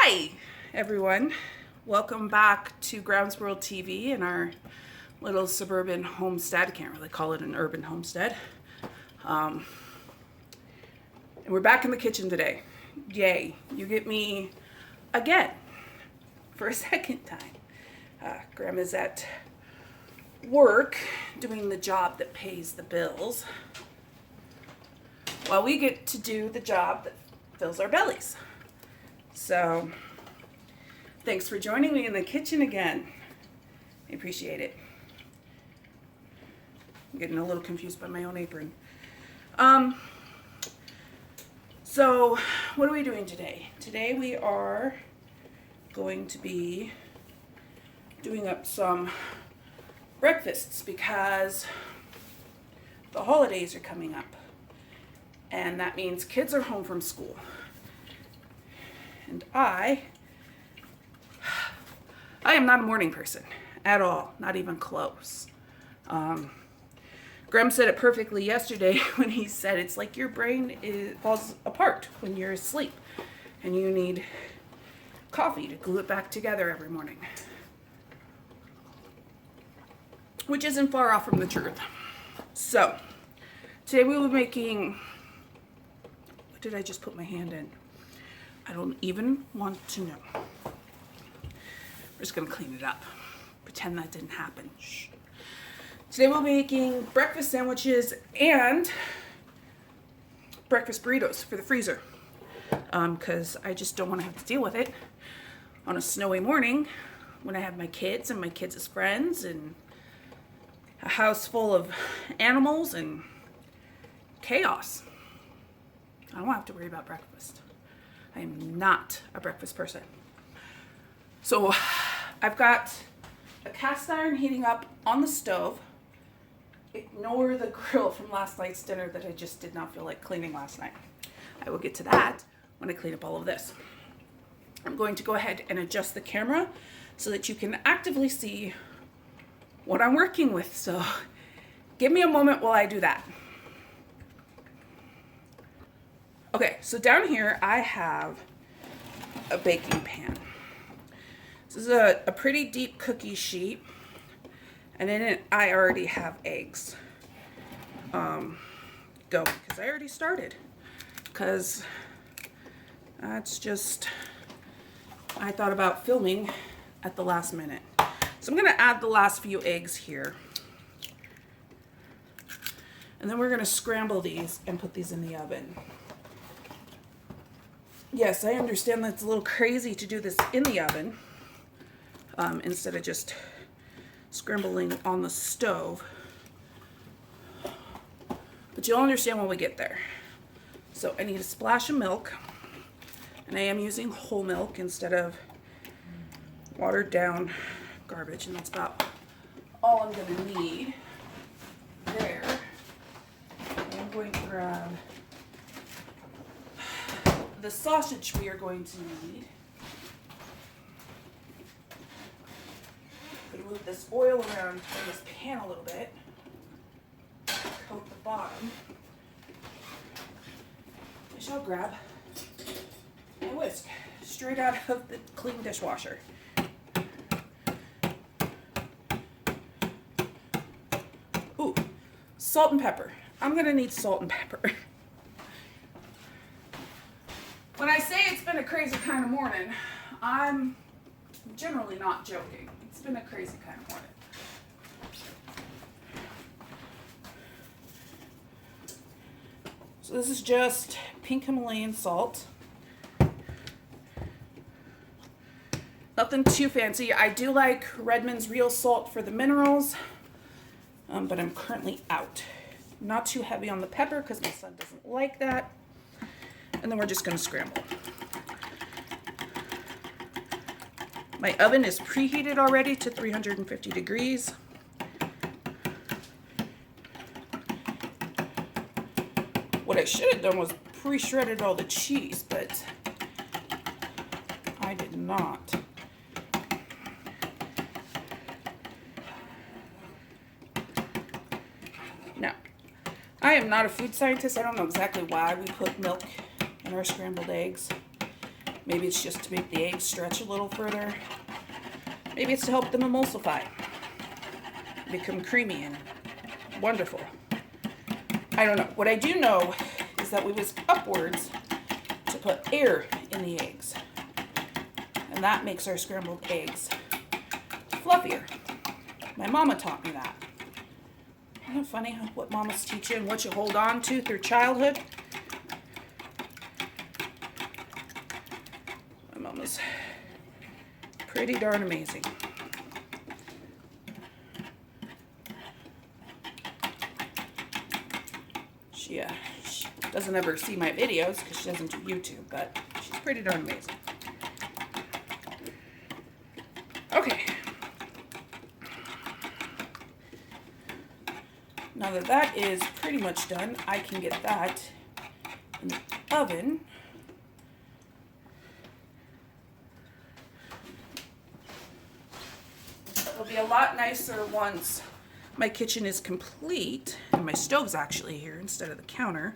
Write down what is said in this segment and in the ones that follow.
Hi, everyone. Welcome back to Grounds World TV in our little suburban homestead. I can't really call it an urban homestead. And we're back in the kitchen today. Yay. You get me again for a second time. Grandma's at work doing the job that pays the bills, while we get to do the job that fills our bellies. So, thanks for joining me in the kitchen again. I appreciate it. I'm getting a little confused by my own apron. So, what are we doing today? Today we are going to be doing up some breakfasts because the holidays are coming up. And that means kids are home from school. And I am not a morning person at all, not even close. Graham said it perfectly yesterday when he said it's like your brain falls apart when you're asleep and you need coffee to glue it back together every morning. Which isn't far off from the truth. So, today we will be making, what did I just put my hand in? I don't even want to know. We're just gonna clean it up. Pretend that didn't happen. Shh. Today we'll be making breakfast sandwiches and breakfast burritos for the freezer. Because I just don't want to have to deal with it on a snowy morning when I have my kids and my kids' friends and a house full of animals and chaos. I don't have to worry about breakfast. I am not a breakfast person. So I've got a cast iron heating up on the stove. Ignore the grill from last night's dinner that I just did not feel like cleaning last night. I will get to that when I clean up all of this. I'm going to go ahead and adjust the camera so that you can actively see what I'm working with. So give me a moment while I do that. Okay, so down here I have a baking pan. This is a pretty deep cookie sheet, and in it I already have eggs going because I already started. Because that's just, I thought about filming at the last minute. So I'm gonna add the last few eggs here. And then we're gonna scramble these and put these in the oven. Yes, I understand that's a little crazy to do this in the oven instead of just scrambling on the stove. But you'll understand when we get there. So I need a splash of milk, and I am using whole milk instead of watered down garbage, and that's about all I'm gonna need there. I'm going to grab the sausage we are going to need. I'm going to move this oil around in this pan a little bit. Coat the bottom. I shall grab my whisk straight out of the clean dishwasher. Ooh, salt and pepper. I'm going to need salt and pepper. When I say it's been a crazy kind of morning, I'm generally not joking. It's been a crazy kind of morning. So this is just pink Himalayan salt. Nothing too fancy. I do like Redmond's real salt for the minerals, but I'm currently out. Not too heavy on the pepper because my son doesn't like that. And then we're just going to scramble. My oven is preheated already to 350 degrees. What I should have done was pre-shredded all the cheese, but I did not. Now, I am not a food scientist. I don't know exactly why we put milk in our scrambled eggs. Maybe it's just to make the eggs stretch a little further. Maybe it's to help them emulsify, become creamy and wonderful. I don't know. What I do know is that we whisk upwards to put air in the eggs. And that makes our scrambled eggs fluffier. My mama taught me that. Isn't it funny what mamas teach you and what you hold on to through childhood? My mama's pretty darn amazing. She doesn't ever see my videos because she doesn't do YouTube, but she's pretty darn amazing. Okay. Now that that is pretty much done, I can get that in the oven. It'll be a lot nicer once my kitchen is complete and my stove's actually here instead of the counter.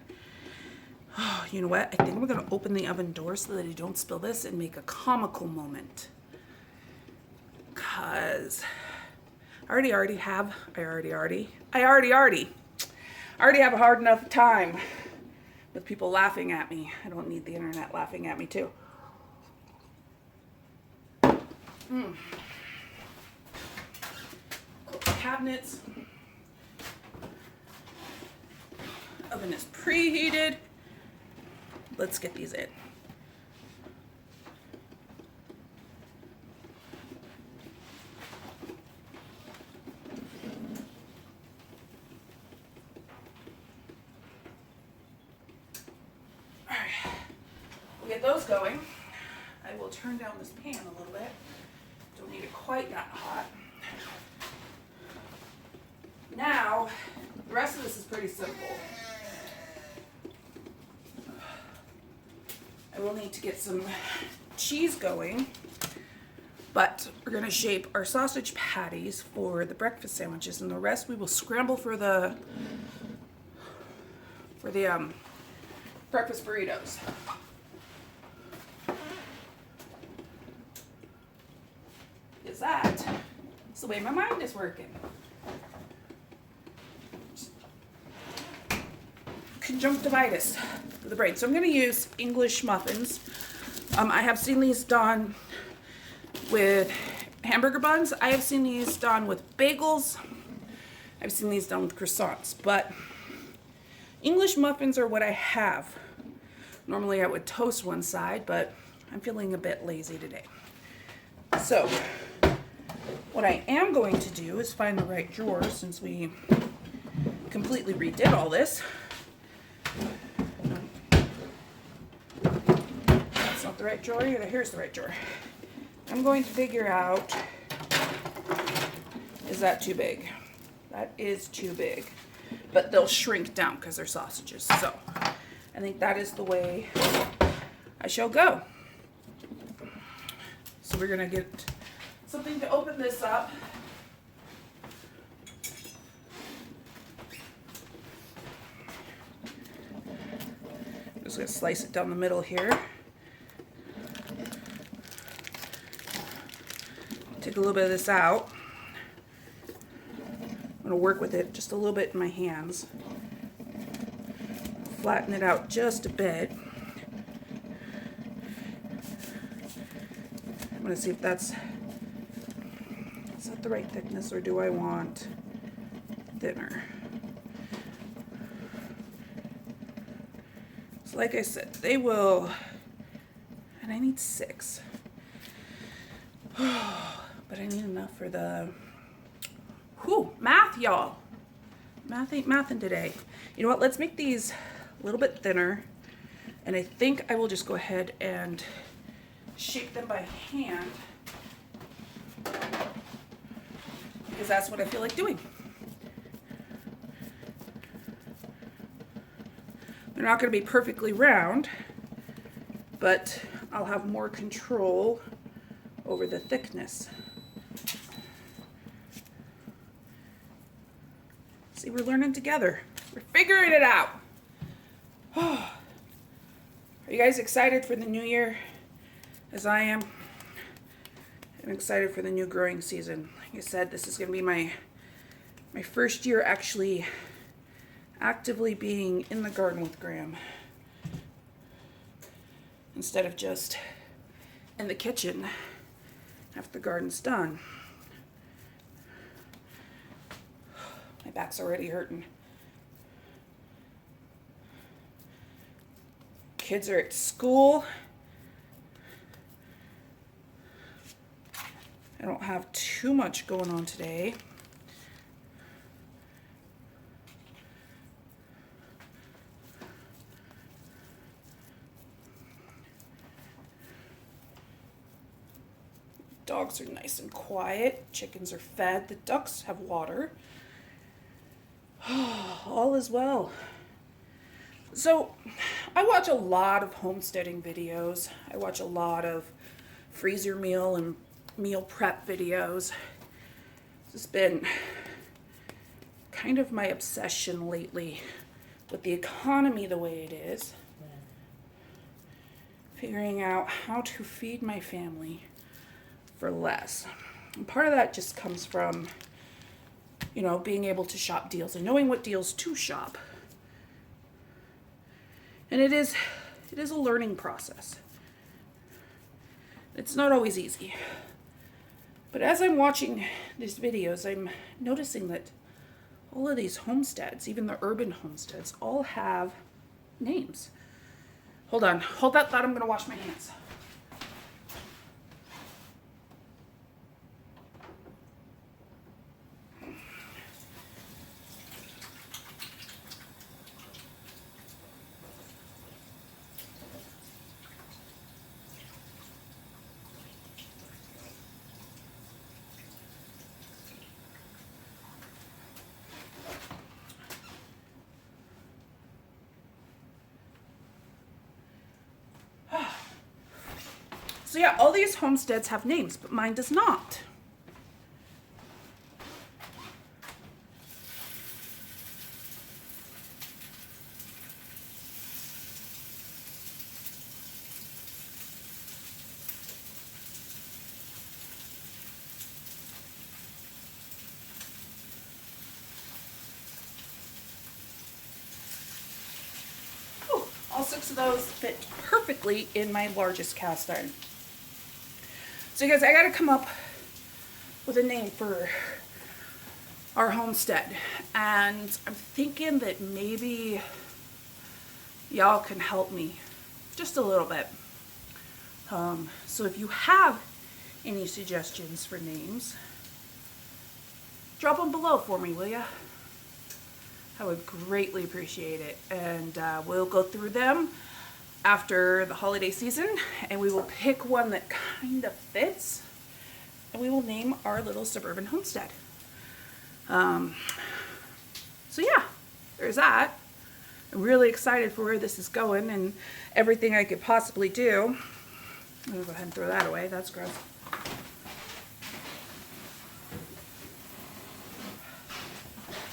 Oh, you know what? I think we're going to open the oven door so that I don't spill this and make a comical moment. Because I already have a hard enough time with people laughing at me. I don't need the internet laughing at me too. Cabinets. Oven is preheated. Let's get these in. All right, we'll get those going. I will turn down this pan a little bit. Don't need it quite that hot. Now, the rest of this is pretty simple. I will need to get some cheese going, but we're going to shape our sausage patties for the breakfast sandwiches, and the rest we will scramble for the breakfast burritos. Is that? It's the way my mind is working. Conjunctivitis for the brain. So I'm going to use English muffins. I have seen these done with hamburger buns. I have seen these done with bagels. I've seen these done with croissants. But English muffins are what I have. Normally I would toast one side, but I'm feeling a bit lazy today. So what I am going to do is find the right drawer since we completely redid all this. That's not the right drawer either. Here's the right drawer. I'm going to figure out, is that too big? That is too big. But they'll shrink down because they're sausages. So I think that is the way I shall go. So we're going to get something to open this up. Just going to slice it down the middle here. Take a little bit of this out. I'm going to work with it just a little bit in my hands. Flatten it out just a bit. I'm going to see if is that the right thickness, or do I want thinner? So like I said, they will, and I need 6. But I need enough for the, math, y'all. Math ain't mathin' today. You know what, let's make these a little bit thinner, and I think I will just go ahead and shape them by hand, because that's what I feel like doing. They're not going to be perfectly round, but I'll have more control over the thickness. See, we're learning together. We're figuring it out. Are you guys excited for the new year? as I am. I'm excited for the new growing season. Like I said, this is going to be my first year actually actively being in the garden with Graham, instead of just in the kitchen after the garden's done. My back's already hurting. Kids are at school. I don't have too much going on today. Dogs are nice and quiet. Chickens are fed. The ducks have water. All is well. So, I watch a lot of homesteading videos. I watch a lot of freezer meal and meal prep videos. This has been kind of my obsession lately with the economy the way it is. Figuring out how to feed my family for less. And part of that just comes from, you know, being able to shop deals and knowing what deals to shop. And it is a learning process. It's not always easy. But as I'm watching these videos, I'm noticing that all of these homesteads, even the urban homesteads, all have names. Hold on, hold that thought, I'm gonna wash my hands. So yeah, all these homesteads have names, but mine does not. Ooh, all 6 of those fit perfectly in my largest cast iron. So you guys, I gotta come up with a name for our homestead. And I'm thinking that maybe y'all can help me just a little bit. So if you have any suggestions for names, drop them below for me, will ya? I would greatly appreciate it. And we'll go through them after the holiday season, and we will pick one that kind of fits, and we will name our little suburban homestead. So yeah, there's that. I'm really excited for where this is going and everything I could possibly do. I'm gonna go ahead and throw that away, that's gross.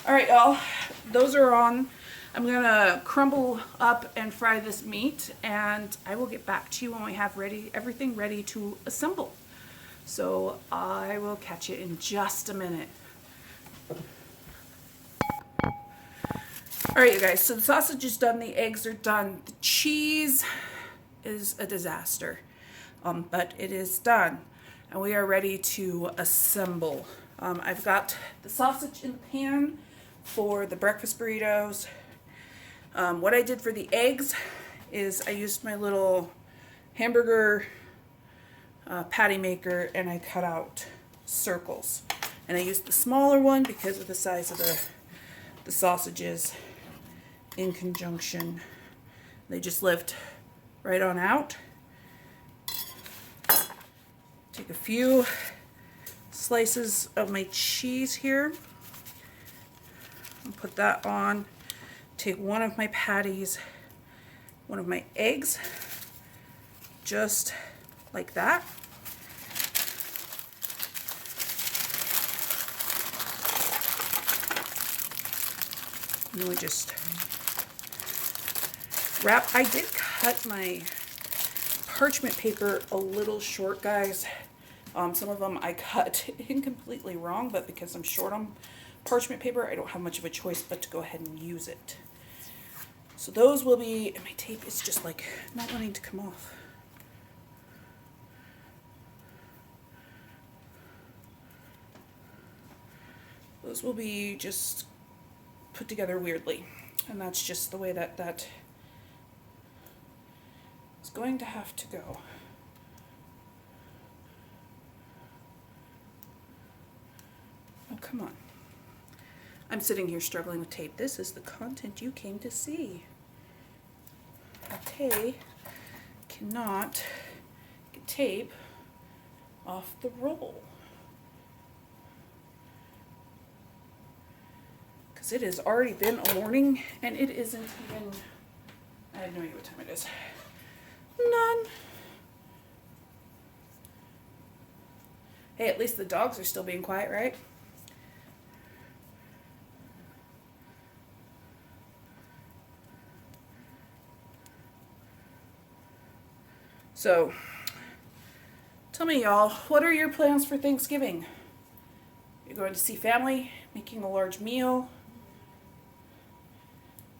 All right, y'all, those are on. I'm gonna crumble up and fry this meat, and I will get back to you when we have everything ready to assemble. So I will catch you in just a minute. All right, you guys, so the sausage is done, the eggs are done. The cheese is a disaster, but it is done, and we are ready to assemble. I've got the sausage in the pan for the breakfast burritos. What I did for the eggs is I used my little hamburger patty maker, and I cut out circles. And I used the smaller one because of the size of the sausages in conjunction. They just lift right on out. Take a few slices of my cheese here and put that on. Take one of my patties, one of my eggs, just like that. And then we just wrap. I did cut my parchment paper a little short, guys. Some of them I cut in completely wrong, but because I'm short on parchment paper, I don't have much of a choice but to go ahead and use it. So those will be, and my tape is just like not wanting to come off. Those will be just put together weirdly, and that's just the way that is going to have to go. Oh, come on. I'm sitting here struggling with tape. This is the content you came to see. Okay, cannot get tape off the roll. Because it has already been a morning and it isn't even, I have no idea what time it is. None. Hey, at least the dogs are still being quiet, right? So, tell me, y'all, what are your plans for Thanksgiving? You're going to see family, making a large meal?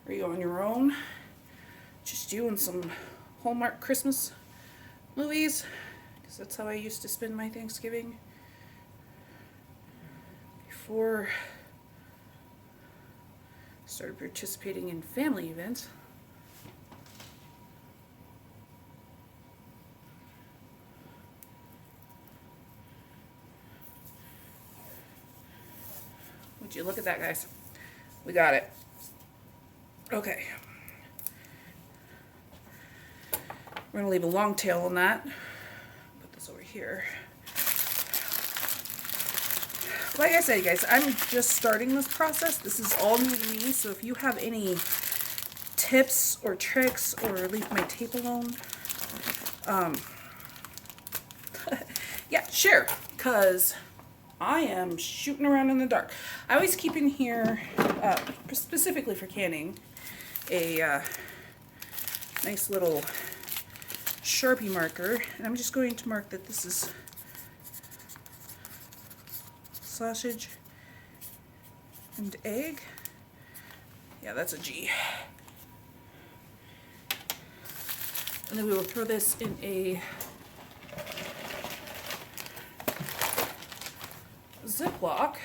Are you on your own? Just you and some Hallmark Christmas movies? Because that's how I used to spend my Thanksgiving before I started participating in family events. Would you look at that, guys? We got it. Okay. We're gonna leave a long tail on that. Put this over here. Like I said, guys, I'm just starting this process. This is all new to me, so if you have any tips or tricks or leave my tape alone, yeah, share, because I am shooting around in the dark. I always keep in here, specifically for canning, a nice little Sharpie marker, and I'm just going to mark that this is sausage and egg. Yeah, that's a G. And then we will throw this in a Ziploc.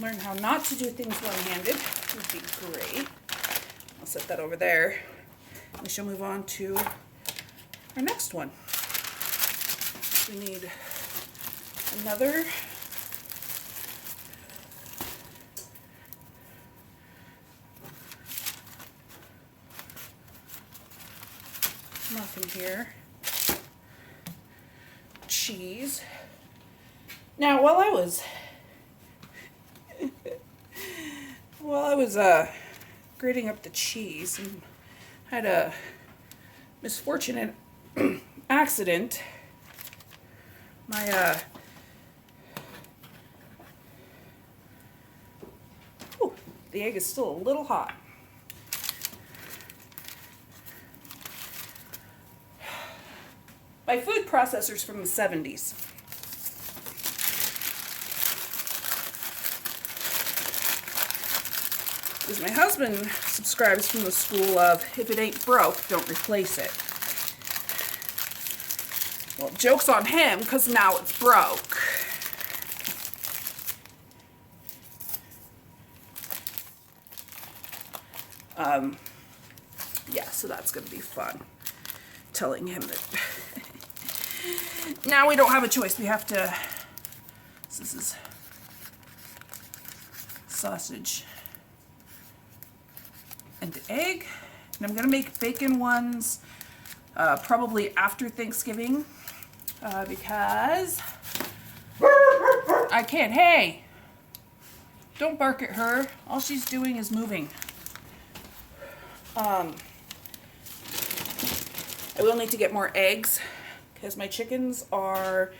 Learn how not to do things one-handed would be great. I'll set that over there. We shall move on to our next one. We need another muffin here. Cheese. Now, while I was grating up the cheese, and had a misfortunate accident. My the egg is still a little hot. My food processor's from the 70s. Because my husband subscribes from the school of, if it ain't broke, don't replace it. Well, joke's on him, because now it's broke. Yeah, so that's going to be fun. Telling him that now we don't have a choice. We have to, this is sausage and egg. And I'm going to make bacon ones probably after Thanksgiving because I can't. Hey, don't bark at her. All she's doing is moving. I will need to get more eggs because my chickens are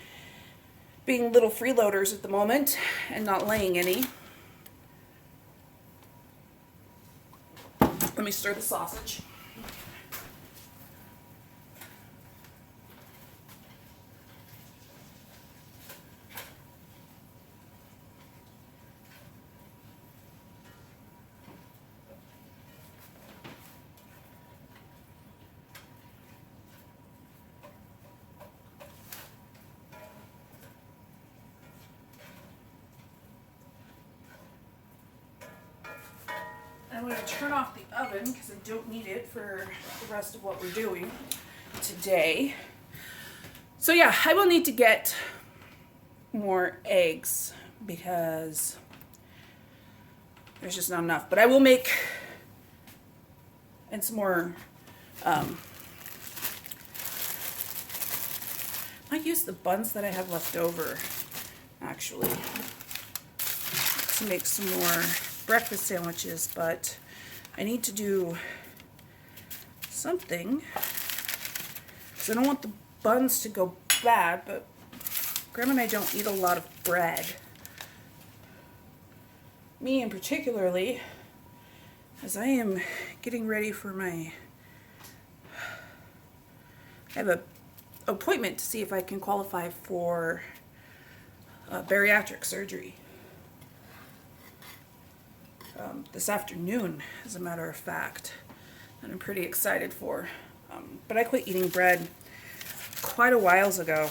being little freeloaders at the moment and not laying any. Let me stir the sausage. I'm going to turn off the oven because I don't need it for the rest of what we're doing today. So yeah, I will need to get more eggs because there's just not enough. But I will make, and some more, I use the buns that I have left over actually to make some more breakfast sandwiches, but I need to do something because I don't want the buns to go bad, but Grandma and I don't eat a lot of bread. Me in particularly, as I am getting ready for I have an appointment to see if I can qualify for bariatric surgery. This afternoon, as a matter of fact, that I'm pretty excited for. But I quit eating bread quite a while ago.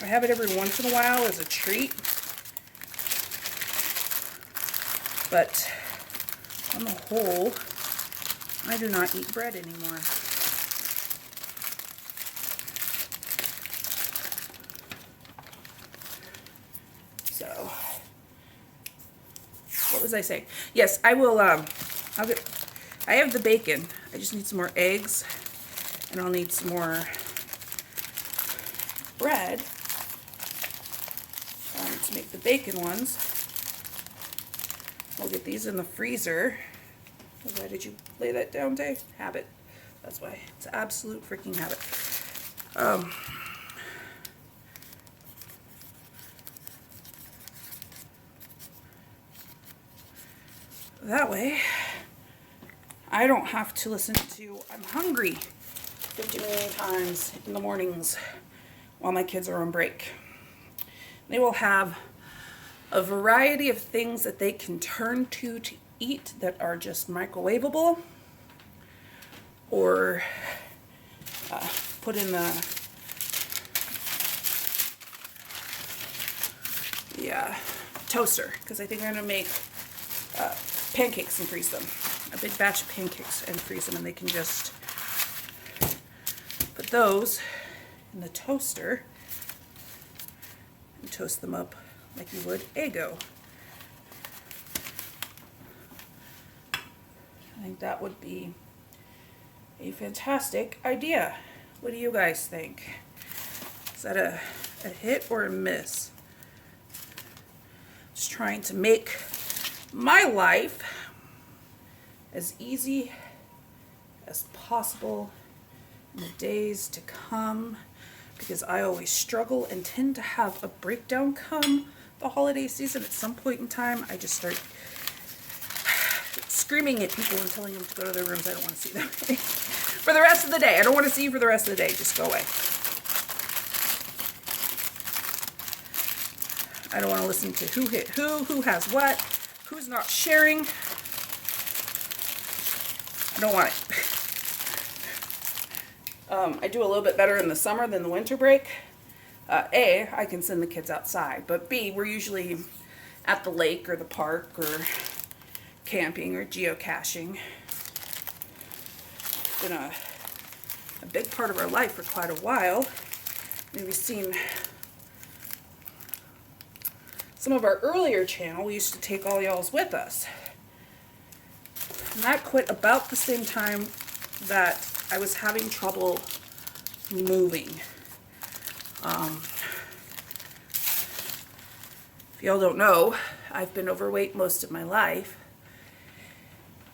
I have it every once in a while as a treat, but on the whole, I do not eat bread anymore. So, what was I saying? Yes, I will, I have the bacon. I just need some more eggs, and I'll need some more bread to make the bacon ones. I'll get these in the freezer. Why did you lay that down, Dave? Habit. That's why. It's an absolute freaking habit. That way, I don't have to listen to I'm hungry 50 million times in the mornings while my kids are on break. They will have a variety of things that they can turn to eat that are just microwavable or put in the toaster, because I think I'm going to make pancakes and freeze them. A big batch of pancakes and freeze them, and they can just put those in the toaster and toast them up like you would Eggo. I think that would be a fantastic idea. What do you guys think? Is that a hit or a miss? Just trying to make my life as easy as possible in the days to come, because I always struggle and tend to have a breakdown come the holiday season. At some point in time, I just start screaming at people and telling them to go to their rooms. I don't want to see them for the rest of the day. I don't want to see you for the rest of the day. Just go away. I don't want to listen to who hit who has what, who's not sharing. I don't want it. I do a little bit better in the summer than the winter break. A, I can send the kids outside, but B, we're usually at the lake or the park or camping or geocaching. It's been a big part of our life for quite a while. Maybe seen some of our earlier channel, we used to take all y'all's with us. And that quit about the same time that I was having trouble moving. If y'all don't know, I've been overweight most of my life.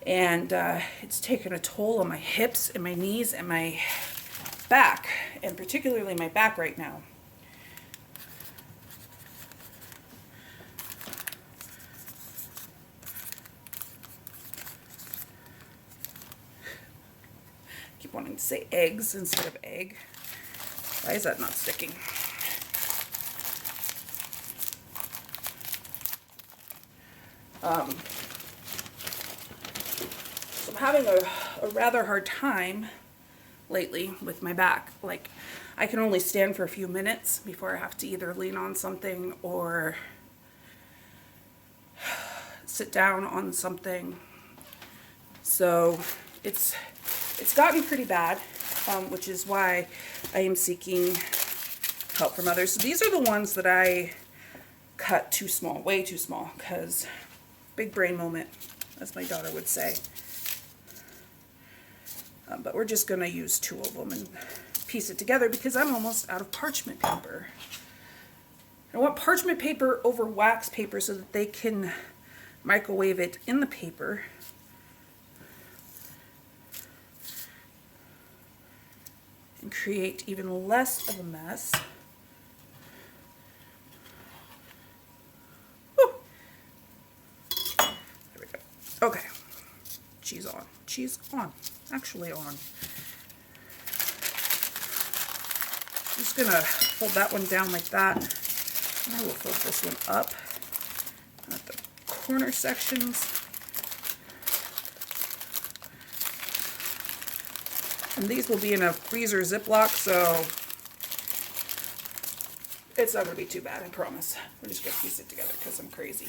And it's taken a toll on my hips and my knees and my back, and particularly my back right now. keep wanting to say eggs instead of egg. Why is that not sticking? So I'm having a rather hard time lately with my back. Like, I can only stand for a few minutes before I have to either lean on something or sit down on something. So it's gotten pretty bad, which is why I am seeking help from others. So these are the ones that I cut too small, way too small, because big brain moment, as my daughter would say. But we're just going to use 2 of them and piece it together because I'm almost out of parchment paper. I want parchment paper over wax paper so that they can microwave it in the paper. And create even less of a mess. Woo. There we go. Okay. Cheese on. Cheese on. Actually on. I'm just going to fold that one down like that. And I will fold this one up at the corner sections. And these will be in a freezer Ziploc, so it's not going to be too bad, I promise. We're just going to piece it together because I'm crazy.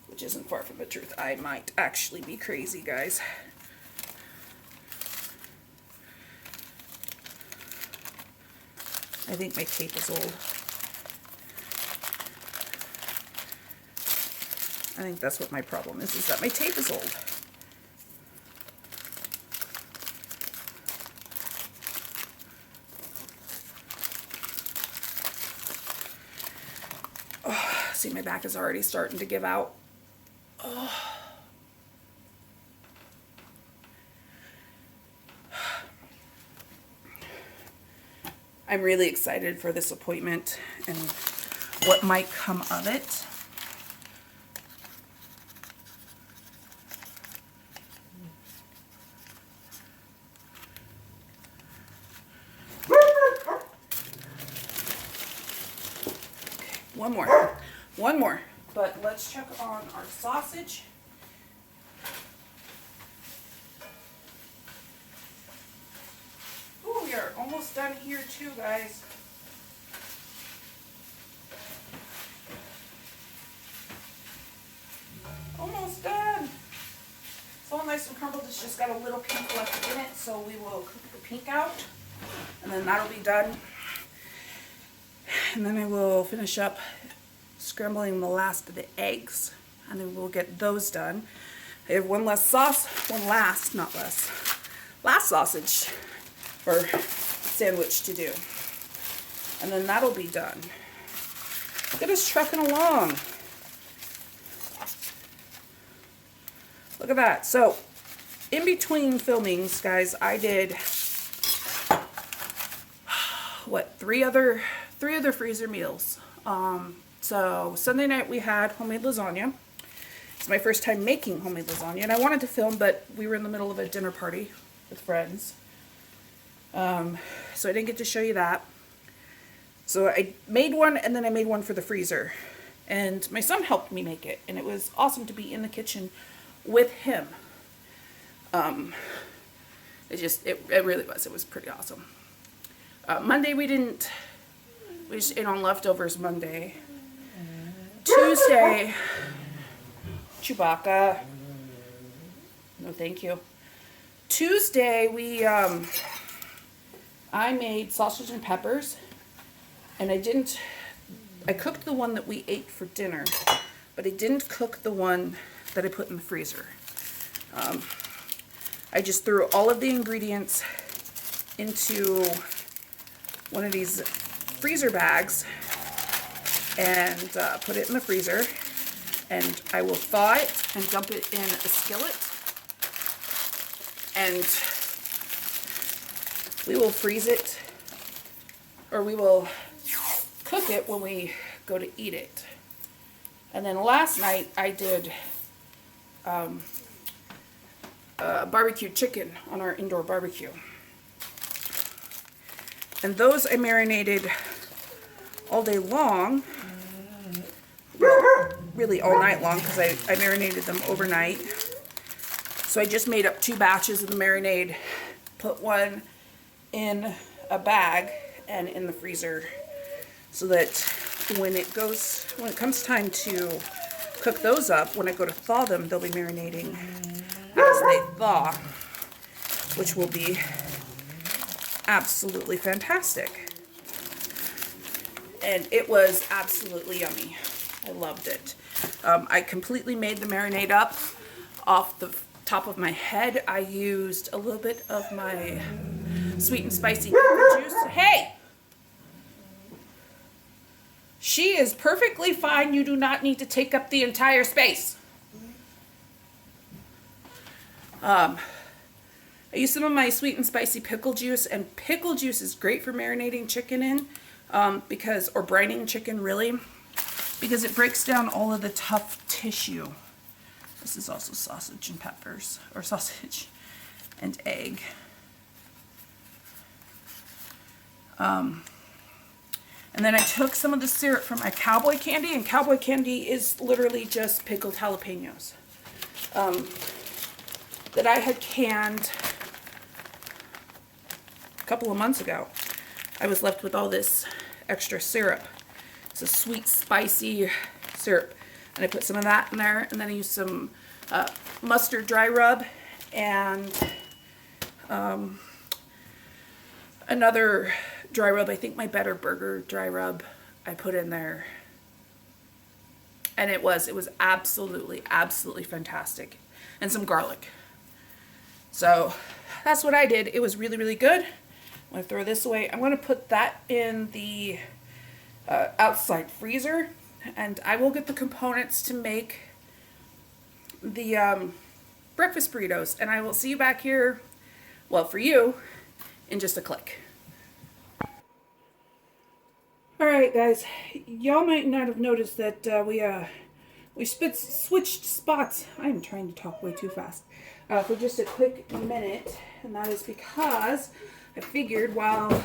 Which isn't far from the truth. I might actually be crazy, guys. I think my tape is old. I think that's what my problem is that my tape is old. Oh, see, my back is already starting to give out. Oh. I'm really excited for this appointment and what might come of it. One more, but let's check on our sausage. Ooh, we are almost done here too, guys. Almost done. It's all nice and crumbled. It's just got a little pink left in it, so we will cook the pink out, and then that'll be done. And then I will finish up scrambling the last of the eggs, and then we'll get those done. I have one last sausage or sandwich to do, and then that'll be done. Look at us trucking along. Look at that. So in between filmings, guys, I did what, three other freezer meals. So Sunday night we had homemade lasagna. It's my first time making homemade lasagna, and I wanted to film, but we were in the middle of a dinner party with friends. So I didn't get to show you that. So I made one, and then I made one for the freezer. And my son helped me make it, and it was awesome to be in the kitchen with him. It really was. It was pretty awesome. Monday we just ate on leftovers Monday. Tuesday, Chewbacca. No, thank you. Tuesday, I made sausage and peppers, and I cooked the one that we ate for dinner, but I didn't cook the one that I put in the freezer. I just threw all of the ingredients into one of these freezer bags and put it in the freezer, and I will thaw it and dump it in a skillet, and we will freeze it, or we will cook it when we go to eat it. And then last night I did barbecue chicken on our indoor barbecue. And those I marinated all day long. Well, really all night long, because I marinated them overnight. So I just made up 2 batches of the marinade, put one in a bag and in the freezer, so that when it comes time to cook those up, when I go to thaw them, they'll be marinating as they thaw, which will be absolutely fantastic. And it was absolutely yummy. I loved it. I completely made the marinade up off the top of my head. I used a little bit of my sweet and spicy pickle juice. Hey! She is perfectly fine. You do not need to take up the entire space. I used some of my sweet and spicy pickle juice, and pickle juice is great for marinating chicken in, or brining chicken really, because it breaks down all of the tough tissue. This is also sausage and peppers, or sausage and egg. And then I took some of the syrup from my cowboy candy, and cowboy candy is literally just pickled jalapenos that I had canned a couple of months ago. I was left with all this extra syrup. It's a sweet, spicy syrup. And I put some of that in there, and then I used some mustard dry rub and another dry rub. I think my Better Burger dry rub I put in there. And it was absolutely, absolutely fantastic. And some garlic. So that's what I did. It was really, really good. I'm going to throw this away. I'm going to put that in the outside freezer, and I will get the components to make the breakfast burritos, and I will see you back here, well, for you, in just a click. Alright guys, y'all might not have noticed that we switched spots. I'm trying to talk way too fast. For just a quick minute, and that is because I figured while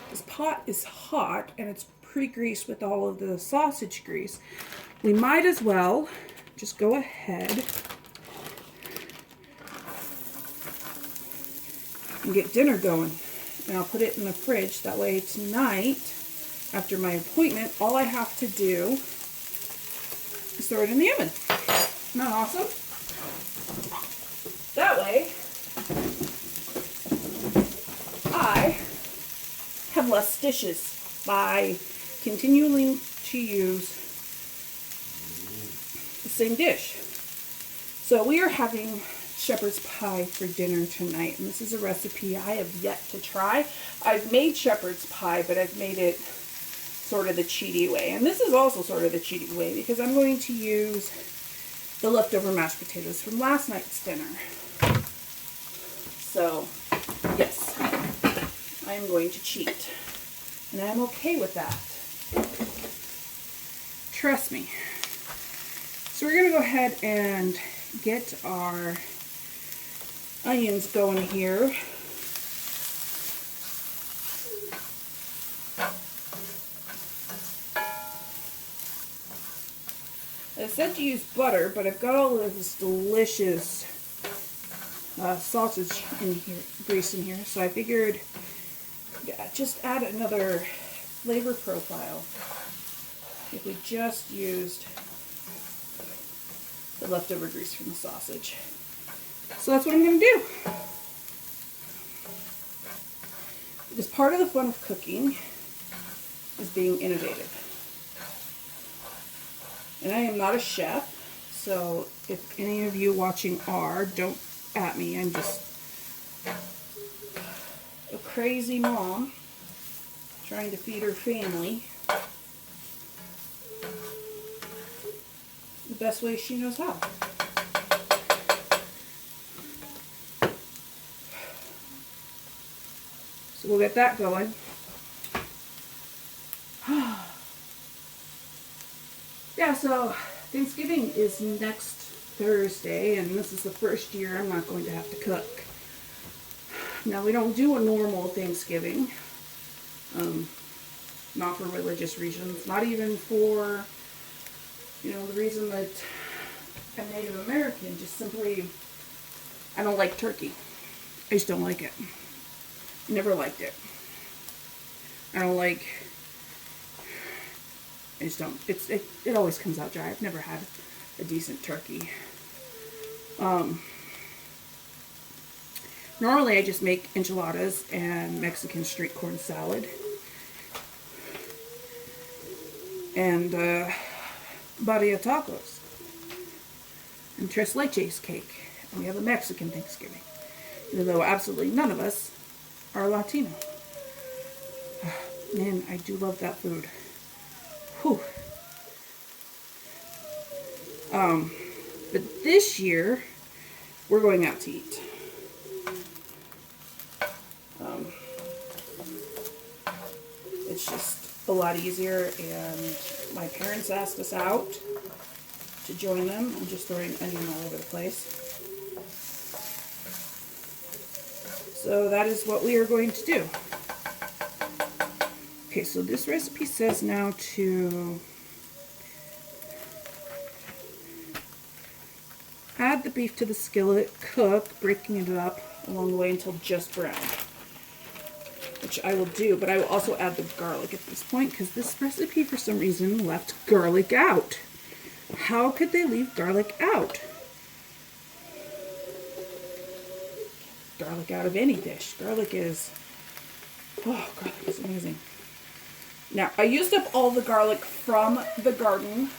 this pot is hot and it's pre-greased with all of the sausage grease, we might as well just go ahead and get dinner going. And I'll put it in the fridge, that way tonight, after my appointment, all I have to do is throw it in the oven. Isn't that awesome? That way, I have less dishes by continuing to use the same dish. So we are having shepherd's pie for dinner tonight, and this is a recipe I have yet to try. I've made shepherd's pie, but I've made it sort of the cheaty way, and this is also sort of the cheaty way because I'm going to use the leftover mashed potatoes from last night's dinner. So yes, I am going to cheat, and I'm okay with that. Trust me. So we're going to go ahead and get our onions going here. I said to use butter, but I've got all of this delicious sausage in here, grease in here, so I figured, yeah, just add another flavor profile if we just used the leftover grease from the sausage. So that's what I'm going to do. Because part of the fun of cooking is being innovative. And I am not a chef, so if any of you watching are, don't at me. I'm just a crazy mom trying to feed her family the best way she knows how. So we'll get that going. Yeah, so Thanksgiving is next Thursday, and this is the first year I'm not going to have to cook. Now, we don't do a normal Thanksgiving, not for religious reasons, not even for, you know, the reason that I'm Native American, just simply, I don't like turkey. I just don't like it. Never liked it. I don't like, I just don't, it always comes out dry. I've never had a decent turkey. Normally I just make enchiladas and Mexican street corn salad. And barilla tacos. And tres leches cake. And we have a Mexican Thanksgiving. Even though absolutely none of us are Latino. Man, I do love that food. Whew. But this year, we're going out to eat. It's just a lot easier, and my parents asked us out to join them. I'm just throwing onion all over the place. So that is what we are going to do. Okay, so this recipe says now to add the beef to the skillet, cook, breaking it up along the way until just brown. Which I will do, but I will also add the garlic at this point because this recipe for some reason left garlic out. How could they leave garlic out? Garlic out of any dish. Garlic is amazing. Now, I used up all the garlic from the garden,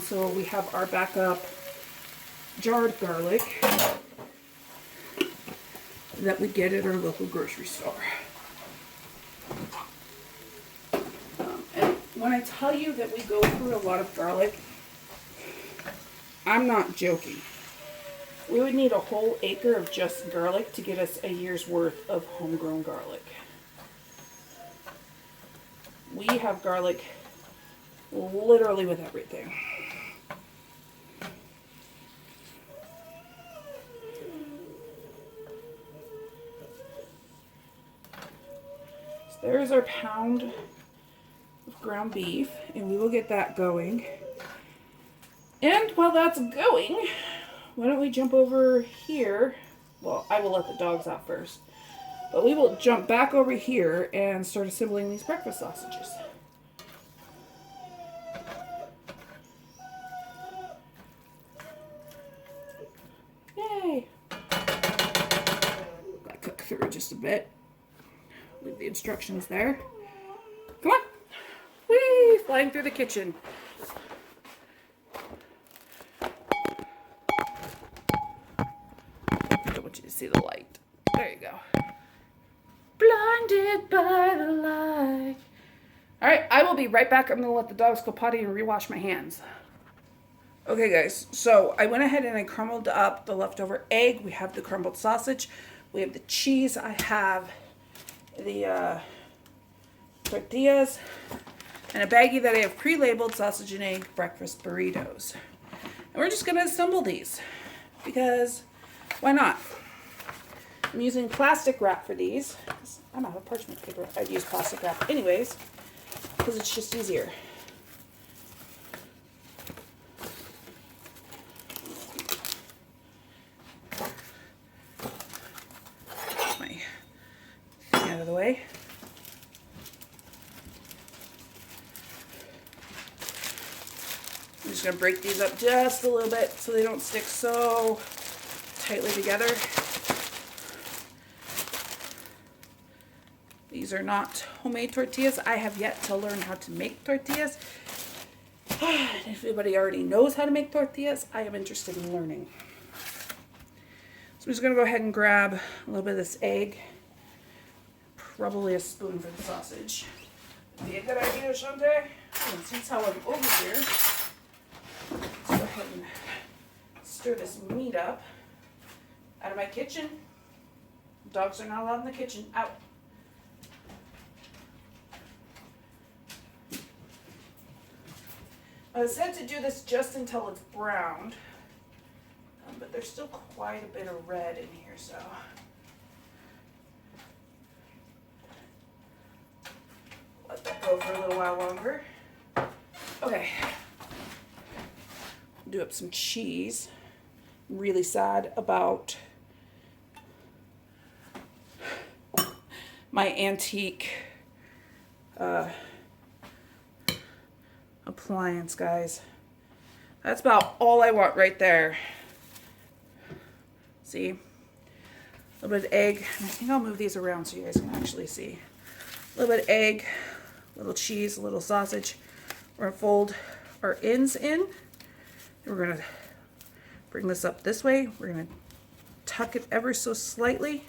so we have our backup jarred garlic that we get at our local grocery store. And when I tell you that we go through a lot of garlic, I'm not joking. We would need a whole acre of just garlic to get us a year's worth of homegrown garlic. We have garlic literally with everything. So there's our pound of ground beef, and we will get that going. And while that's going, why don't we jump over here? Well, I will let the dogs out first. But we will jump back over here and start assembling these breakfast sausages. Yay! Gotta cook through just a bit. Leave the instructions there. Come on! Whee! Flying through the kitchen. I want you to see the light. There you go. Blinded by the light. Alright, I will be right back. I'm going to let the dogs go potty and rewash my hands. Okay guys, so I went ahead and I crumbled up the leftover egg. We have the crumbled sausage. We have the cheese. I have the tortillas. And a baggie that I have pre-labeled sausage and egg breakfast burritos. And we're just going to assemble these. Because why not? I'm using plastic wrap for these. I'm out of parchment paper. I'd use plastic wrap anyways, because it's just easier. Get my thing out of the way. I'm just going to break these up just a little bit so they don't stick so tightly together. These are not homemade tortillas. I have yet to learn how to make tortillas. If anybody already knows how to make tortillas, I am interested in learning. So I'm just going to go ahead and grab a little bit of this egg. Probably a spoon for the sausage. Would be a good idea, Shante. And since how I'm over here, let's go ahead and stir this meat up. Out of my kitchen. Dogs are not allowed in the kitchen. Out. I was said to do this just until it's browned. there's still quite a bit of red in here, so. Let that go for a little while longer. Okay. Do up some cheese. I'm really sad about my antique appliance, guys. That's about all I want right there. See? A little bit of egg. I think I'll move these around so you guys can actually see. A little bit of egg, a little cheese, a little sausage. We're gonna fold our ends in. And we're gonna bring this up this way. We're gonna tuck it ever so slightly.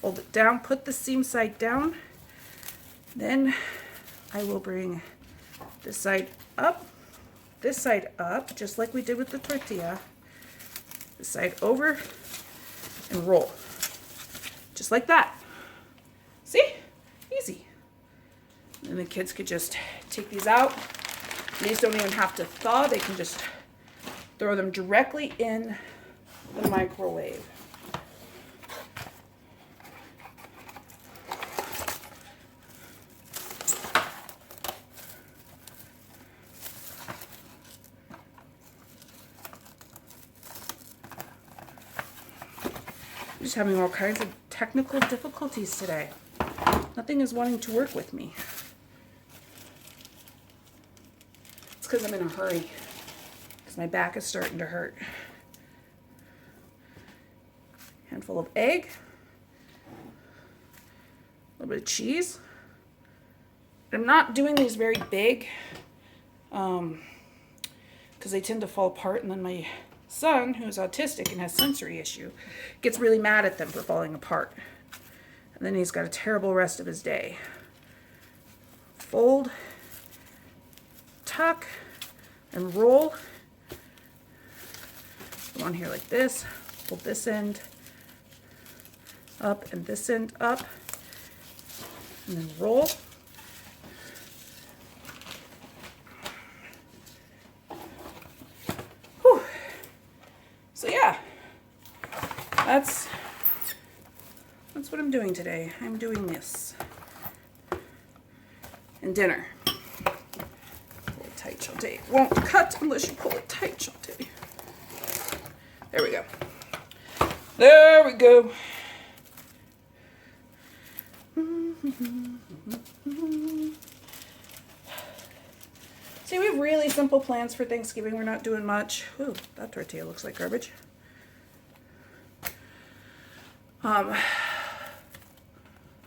Fold it down, put the seam side down. Then I will bring this side up, just like we did with the tortilla. This side over and roll. Just like that. See? Easy. And the kids could just take these out. These don't even have to thaw. They can just throw them directly in the microwave. I'm just having all kinds of technical difficulties today. Nothing is wanting to work with me. It's because I'm in a hurry. Because my back is starting to hurt. Handful of egg. A little bit of cheese. I'm not doing these very big because they tend to fall apart, and then my son, who's autistic and has sensory issue, gets really mad at them for falling apart. And then he's got a terrible rest of his day. Fold, tuck, and roll. Go on here like this. Fold this end up and this end up. And then roll. Whew. So yeah, that's what I'm doing today. I'm doing this. And dinner. Pull it tight, Shantae. It won't cut unless you pull it tight, Shantae. There we go. There we go. See, we have really simple plans for Thanksgiving. We're not doing much. Ooh, that tortilla looks like garbage.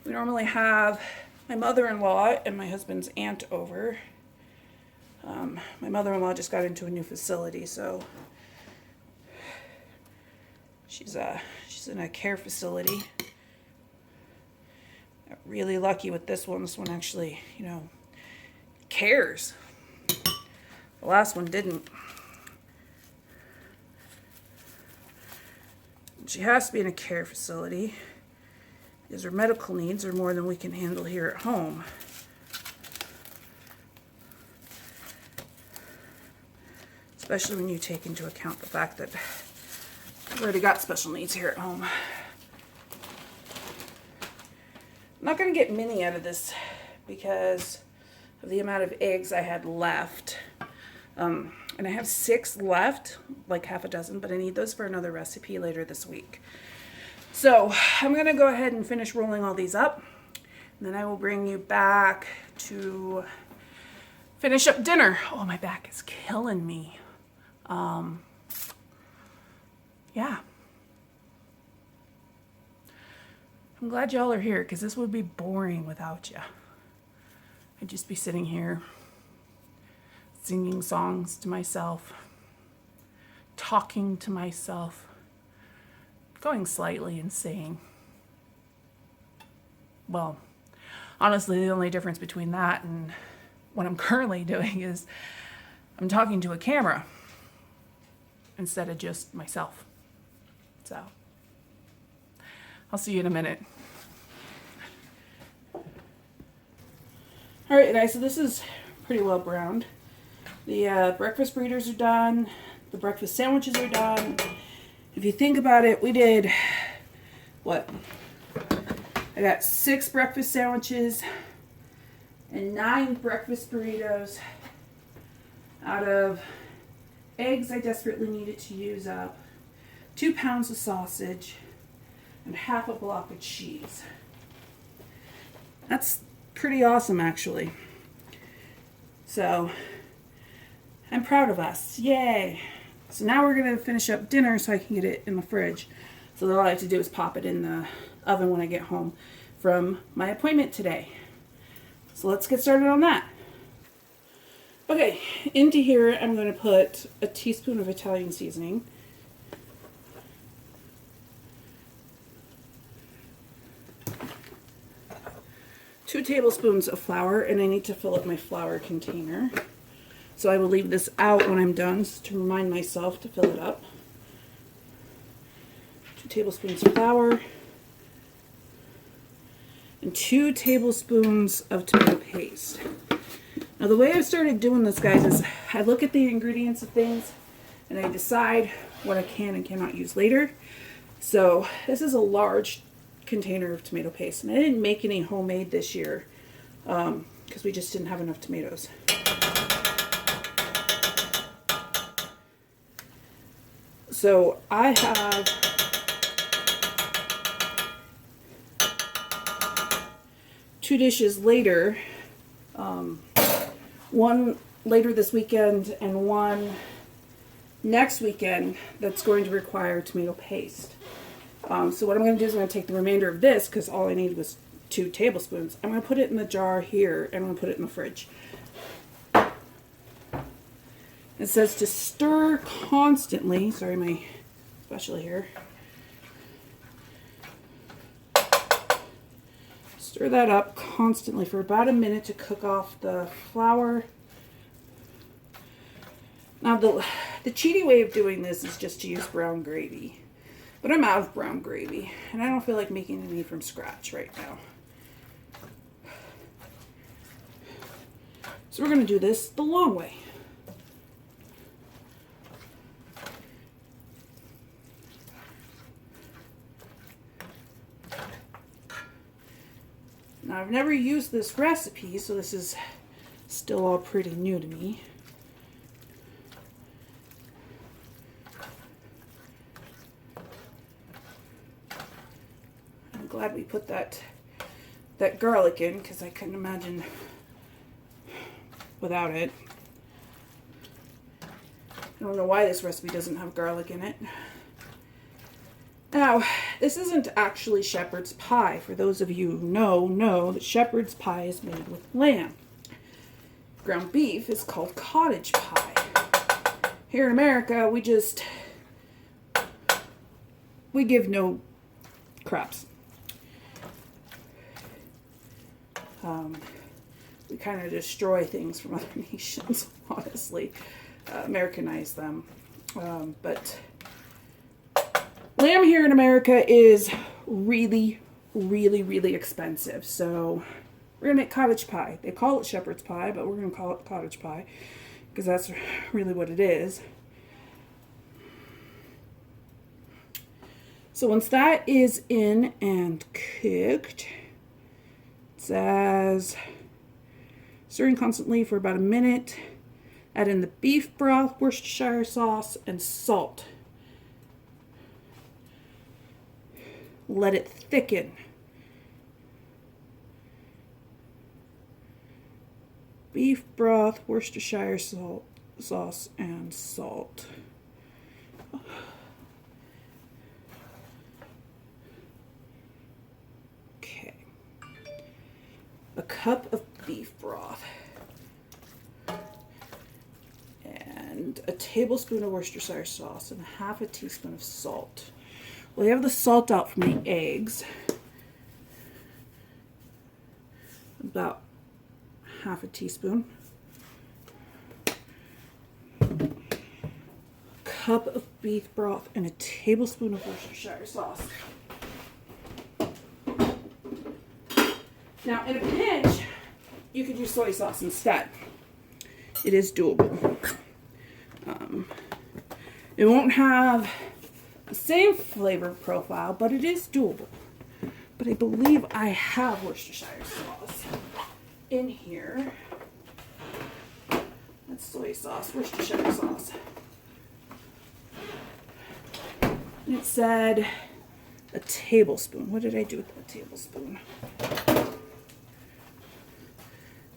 We normally have my mother-in-law and my husband's aunt over. My mother-in-law just got into a new facility, so she's in a care facility. Got really lucky with this one. This one actually, cares. The last one didn't. She has to be in a care facility because her medical needs are more than we can handle here at home. Especially when you take into account the fact that I've already got special needs here at home. I'm not going to get many out of this because of the amount of eggs I had left. And I have 6 left, like half a dozen, but I need those for another recipe later this week. So I'm going to go ahead and finish rolling all these up. And then I will bring you back to finish up dinner. Oh, my back is killing me. Yeah. I'm glad y'all are here because this would be boring without you. I'd just be sitting here singing songs to myself, talking to myself, going slightly insane. Well, honestly, the only difference between that and what I'm currently doing is I'm talking to a camera instead of just myself. So, I'll see you in a minute. All right, guys, so this is pretty well browned. The breakfast burritos are done. The breakfast sandwiches are done. If you think about it, we did, what? I got 6 breakfast sandwiches and 9 breakfast burritos out of eggs I desperately needed to use up, 2 pounds of sausage, and half a block of cheese. That's pretty awesome, actually. So, I'm proud of us. Yay! So now we're going to finish up dinner so I can get it in the fridge. So all I have to do is pop it in the oven when I get home from my appointment today. So let's get started on that. Okay, into here I'm going to put a teaspoon of Italian seasoning. Two tablespoons of flour, and I need to fill up my flour container. So I will leave this out when I'm done to remind myself to fill it up. 2 tablespoons of flour and 2 tablespoons of tomato paste. Now the way I've started doing this, guys, is I look at the ingredients of things and I decide what I can and cannot use later. So this is a large container of tomato paste, and I didn't make any homemade this year because we just didn't have enough tomatoes. So I have 2 dishes later, one later this weekend and one next weekend that's going to require tomato paste. So what I'm going to do is I'm going to take the remainder of this, because all I needed was 2 tablespoons. I'm going to put it in the jar here, and I'm going to put it in the fridge. It says to stir constantly. Sorry, my spatula here. Stir that up constantly for about a minute to cook off the flour. Now the cheaty way of doing this is just to use brown gravy. But I'm out of brown gravy, and I don't feel like making any from scratch right now. So we're going to do this the long way. Now I've never used this recipe, so this is still all pretty new to me. I'm glad we put that garlic in, because I couldn't imagine without it. I don't know why this recipe doesn't have garlic in it. Now, this isn't actually shepherd's pie. For those of you who know that shepherd's pie is made with lamb. Ground beef is called cottage pie. Here in America, we give no craps. We kind of destroy things from other nations, honestly. Americanize them. But lamb here in America is really, really, really expensive. So we're going to make cottage pie. They call it shepherd's pie, but we're going to call it cottage pie because that's really what it is. So once that is in and cooked, it says stirring constantly for about a minute. Add in the beef broth, Worcestershire sauce, and salt. Let it thicken. Beef broth, Worcestershire sauce, and salt. Okay. A cup of beef broth. And a tablespoon of Worcestershire sauce and half a teaspoon of salt. Well, you have the salt out from the eggs. About half a teaspoon. Cup of beef broth and a tablespoon of Worcestershire sauce. Now, in a pinch, you could use soy sauce instead. It is doable. It won't have the same flavor profile, but it is doable. But I believe I have Worcestershire sauce in here. That's soy sauce, Worcestershire sauce. And it said a tablespoon. What did I do with the tablespoon?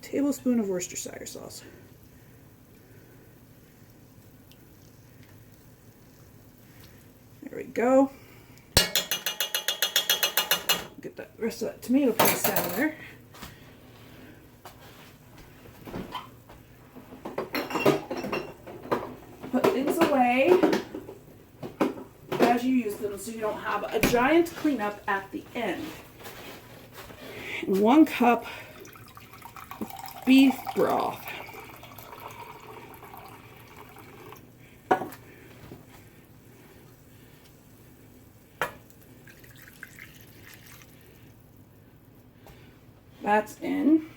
Tablespoon of Worcestershire sauce. There we go. Get the rest of that tomato paste out of there. Put things away as you use them so you don't have a giant cleanup at the end. And 1 cup of beef broth. That's in.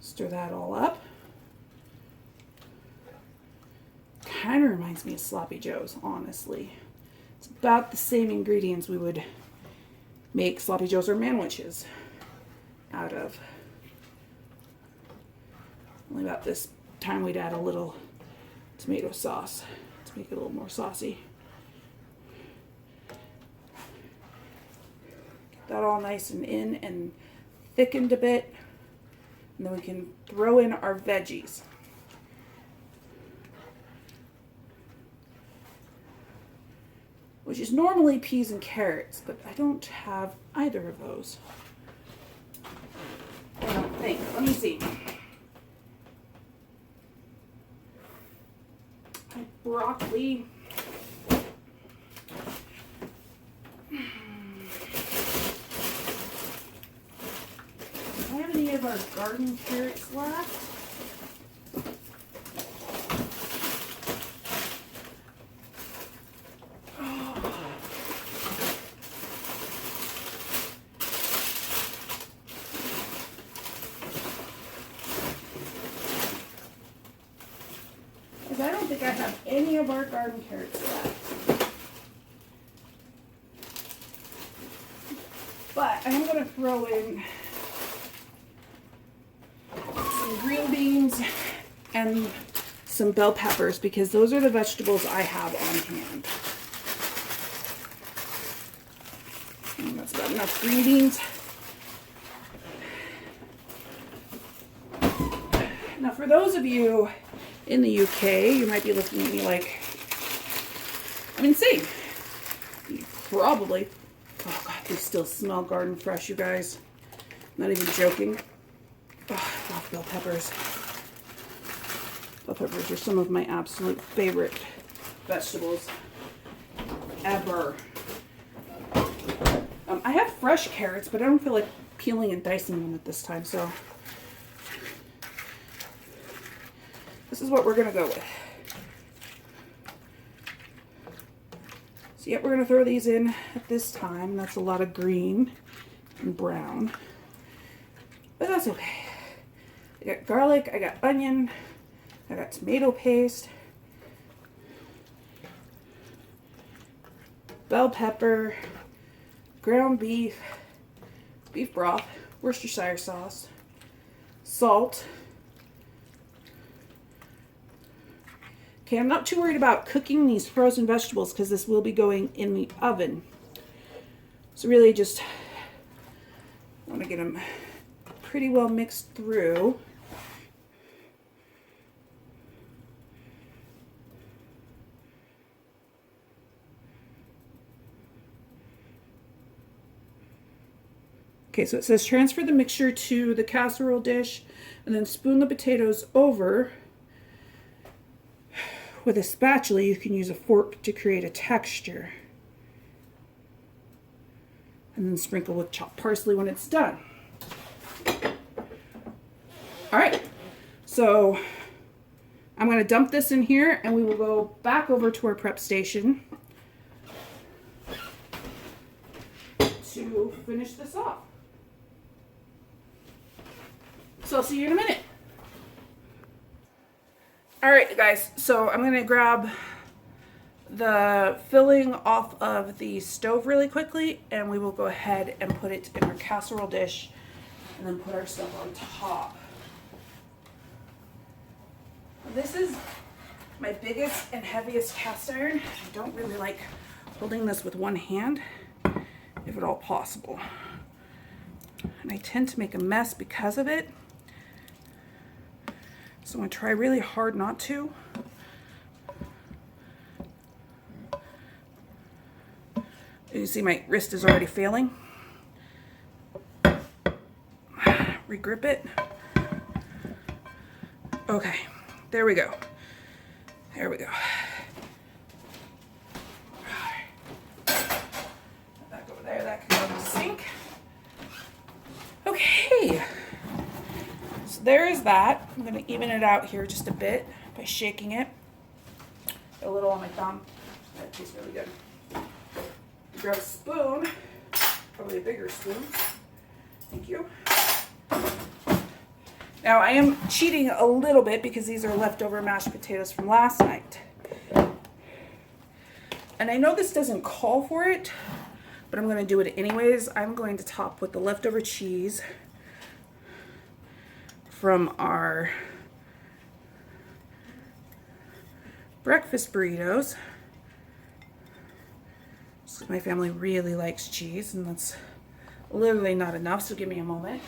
Stir that all up. Kind of reminds me of Sloppy Joe's, honestly. It's about the same ingredients we would make Sloppy Joe's or manwiches out of. Only about this time we'd add a little tomato sauce to make it a little more saucy. Get that all nice and in and thickened a bit. And then we can throw in our veggies. Which is normally peas and carrots, but I don't have either of those. I don't think. Let me see. I have broccoli. Do I have any of our garden carrots left? I don't think I have any of our garden carrots left. But I'm going to throw in some green beans and some bell peppers because those are the vegetables I have on hand. And that's about enough green beans. Now for those of you in the UK, you might be looking at me like I'm insane. You probably, oh God, they still smell garden fresh, you guys. Not even joking. Oh, I love bell peppers. Bell peppers are some of my absolute favorite vegetables ever. I have fresh carrots, but I don't feel like peeling and dicing them at this time, so this is what we're going to go with. So, yep, we're going to throw these in at this time. That's a lot of green and brown. But that's okay. I got garlic, I got onion, I got tomato paste, bell pepper, ground beef, beef broth, Worcestershire sauce, salt. Okay, I'm not too worried about cooking these frozen vegetables because this will be going in the oven. So really just want to get them pretty well mixed through. Okay, so it says transfer the mixture to the casserole dish and then spoon the potatoes over. With a spatula, you can use a fork to create a texture. And then sprinkle with chopped parsley when it's done. All right, so I'm going to dump this in here and we will go back over to our prep station to finish this off. So I'll see you in a minute. All right, guys, so I'm gonna grab the filling off of the stove really quickly, and we will go ahead and put it in our casserole dish and then put our stuff on top. This is my biggest and heaviest cast iron. I don't really like holding this with one hand, if at all possible. And I tend to make a mess because of it. So I'm gonna try really hard not to. You see my wrist is already failing. Regrip it. Okay, there we go. There we go. Put that over there, that can go in the sink. Okay, so there is that. I'm gonna even it out here just a bit by shaking it. A little on my thumb. That tastes really good. Grab a spoon, probably a bigger spoon. Thank you. Now I am cheating a little bit because these are leftover mashed potatoes from last night. And I know this doesn't call for it, but I'm going to do it anyways. I'm going to top with the leftover cheese from our breakfast burritos. My family really likes cheese, and that's literally not enough, so give me a moment.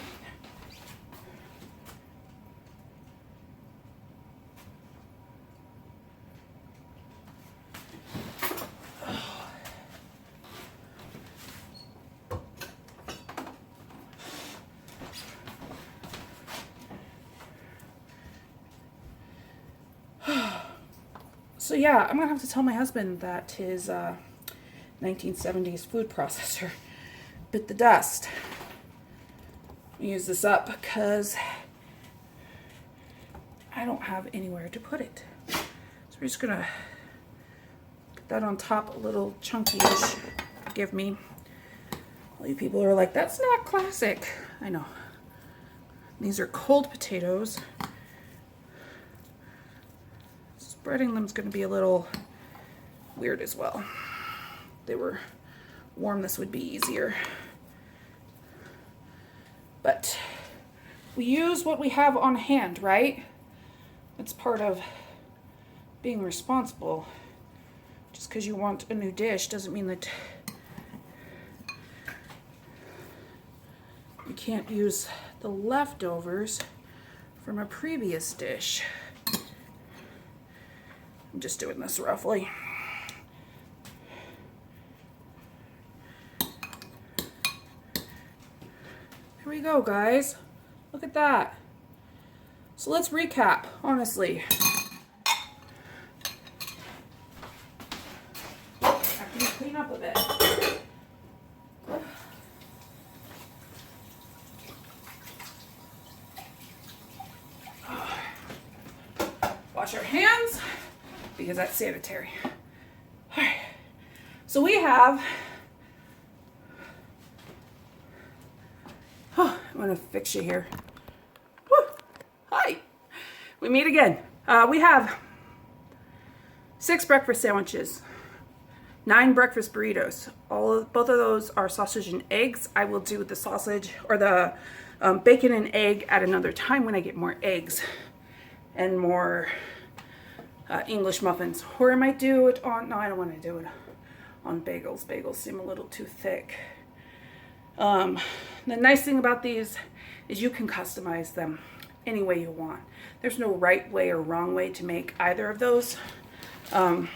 So yeah, I'm gonna have to tell my husband that his 1970s food processor bit the dust. Use this up because I don't have anywhere to put it. So we're just gonna put that on top a little chunky-ish. Forgive me. All you people are like, that's not classic. I know. These are cold potatoes. Spreading them is gonna be a little weird as well. They were warm, this would be easier. But we use what we have on hand, right? It's part of being responsible. Just because you want a new dish doesn't mean that you can't use the leftovers from a previous dish. I'm just doing this roughly. Here we go, guys. Look at that. So let's recap, honestly. After you clean up a bit. Wash our hands, because that's sanitary. All right. So we have I'm gonna fix you here. Woo. Hi, we meet again. We have 6 breakfast sandwiches, 9 breakfast burritos. Both of those are sausage and eggs. I will do the sausage or the bacon and egg at another time when I get more eggs and more English muffins. Or I might do it on, no, I don't want to do it on bagels. Bagels seem a little too thick. The nice thing about these is you can customize them any way you want. There's no right way or wrong way to make either of those. I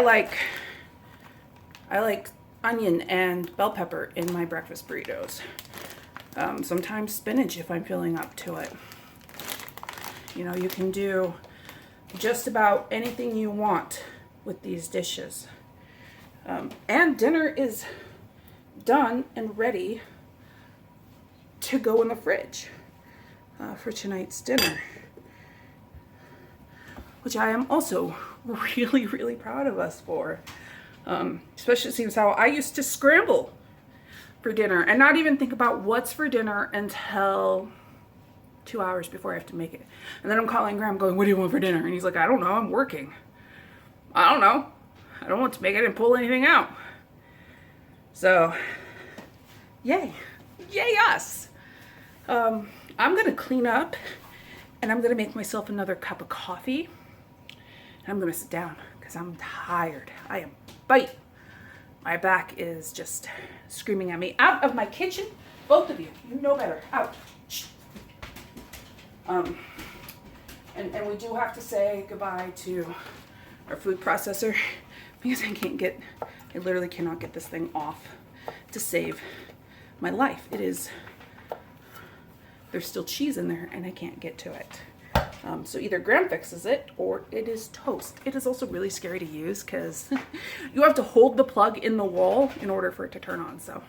like onion and bell pepper in my breakfast burritos. Sometimes spinach if I'm feeling up to it. You know, you can do just about anything you want with these dishes. And dinner is done and ready to go in the fridge for tonight's dinner, which I am also really, really proud of us for. Especially seems how I used to scramble for dinner and not even think about what's for dinner until 2 hours before I have to make it. And then I'm calling Graham going, what do you want for dinner? And he's like, I don't know, I'm working. I don't know. I don't want to make it and pull anything out. So, yay. Yay us. I'm going to clean up and I'm going to make myself another cup of coffee. And I'm going to sit down because I'm tired. I am bite. My back is just screaming at me. Out of my kitchen. Both of you. You know better. Out. Shh. And we do have to say goodbye to our food processor because I literally cannot get this thing off to save my life. There's still cheese in there and I can't get to it. So either Graham fixes it or it is toast. It is also really scary to use because you have to hold the plug in the wall in order for it to turn on. So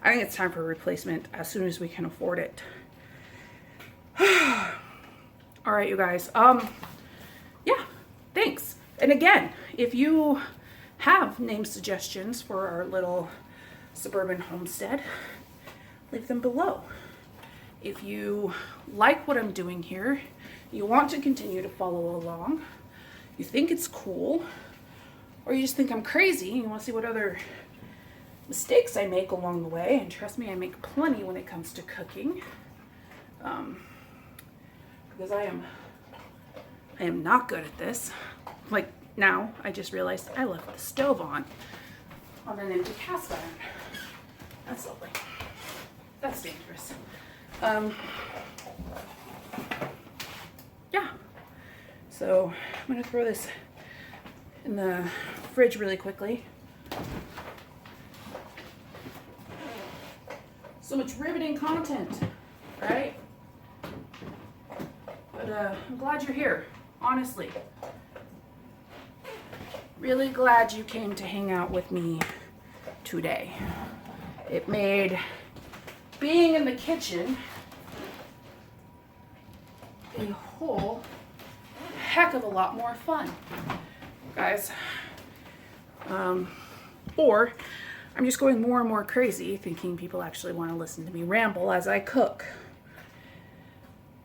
I think it's time for a replacement as soon as we can afford it. All right, you guys. Yeah, thanks. And again, if you have name suggestions for our little suburban homestead, leave them below. If you like what I'm doing here, you want to continue to follow along, you think it's cool, or you just think I'm crazy, and you want to see what other mistakes I make along the way, and trust me, I make plenty when it comes to cooking, because I am not good at this. Like now, I just realized I left the stove on an empty cast iron. That's lovely. That's dangerous. Yeah. So I'm gonna throw this in the fridge really quickly. So much riveting content, right? But I'm glad you're here, honestly. Really glad you came to hang out with me today. It made being in the kitchen a whole heck of a lot more fun, guys. Or I'm just going more and more crazy thinking people actually want to listen to me ramble as I cook.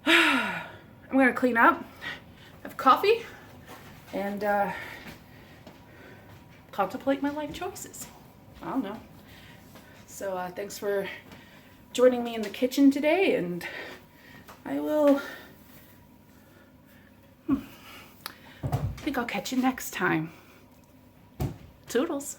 I'm gonna clean up, have coffee, and contemplate my life choices. I don't know. So thanks for joining me in the kitchen today, and I will I think I'll catch you next time. Toodles.